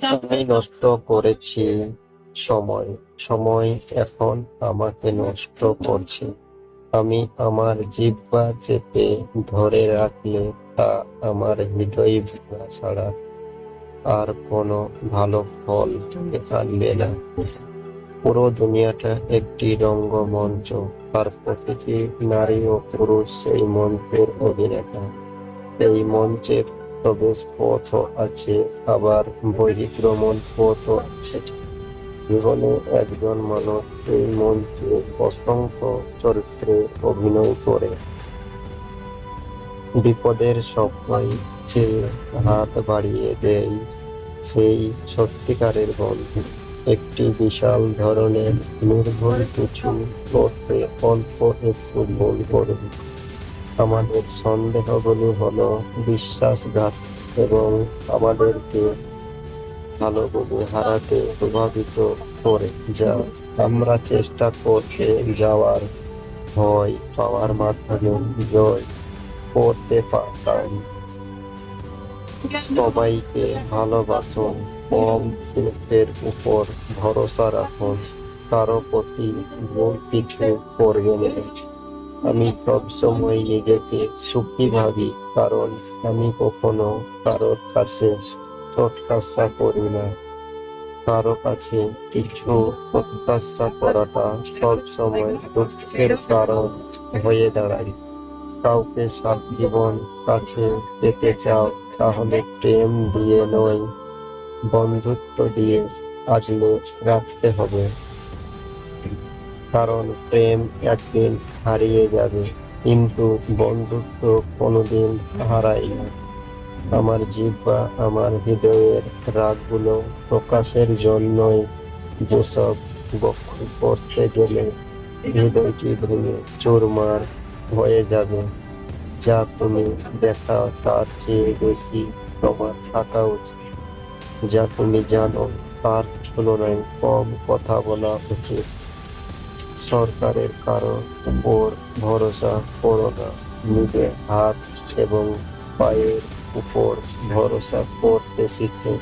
আমি নষ্ট করেছি সময়, সময় এখন আমাকে নষ্ট করছে। আমি আমার জিহ্বা চেপে ধরে রাখলে তা আমার হৃদয় ভাঙা ছাড়া আর কোনো ভালো ফল আনবে না। পুরো দুনিয়াটা একটি রঙ্গমঞ্চ, আর প্রতিটি নারী ও পুরুষ সেই মঞ্চের অভিনেতা। এই মঞ্চে প্রবেশ পথও আছে, আবার বহির্গমন পথও আছে। জীবনে একজন মানুষ এই মঞ্চে অসংখ্য চরিত্রে অভিনয় করে। বিপদের সময় যে হাত বাড়িয়ে দেয় সেই সত্যিকারের বন্ধু। একটি বিশাল ধরনের নির্ভুল কিছু করতে অল্প একটু ভুল করুন। আমাদের সন্দেহগুলো হলো বিশ্বাসঘাত এবং আমাদেরকে ভালো বলে হারাতে প্রভাবিত করে, যা আমরা চেষ্টা করতে যাওয়ার ভয় পাওয়ার মাধ্যমে জয় করতে পারতাম। সবাইকে ভালোবাসুন, কম লোকের উপর ভরসা রাখুন, কারো প্রতি ভুল কিছু করবেন না। আমি সবসময় নিজেকে সুখী ভাবি, কারণ আমি কখনো কারোর কাছে প্রত্যাশা করি না। কারো কাছে কিছু প্রত্যাশা করাটা সবসময় দুঃখের কারণ হয়ে দাঁড়ায়। কাউকে সারাজীবন কাছে পেতে চাও, তাহলে প্রেম দিয়ে নয়, বন্ধুত্ব দিয়ে আগলে রাখতে হবে। কারণ প্রেম একদিন হারিয়ে যাবে, কিন্তু বন্ধুত্ব কোনোদিন হারায় না। আমার জিহ্বা আমার হৃদয়ের রাগগুলো প্রকাশের জন্যই, যেসব বক্তব্য করতে গেলে হৃদয়টি ভেঙে চুরমার হয়ে যাবে। যা তুমি দেখাও তার চেয়ে বেশি তোমার থাকা উচিত। যা তুমি জানো তার তুলনায় কম কথা বলা উচিত। সরকারের কারো উপর ভরসা করো না, নিজের হাত এবং পায়ের উপর ভরসা করতে শিখো।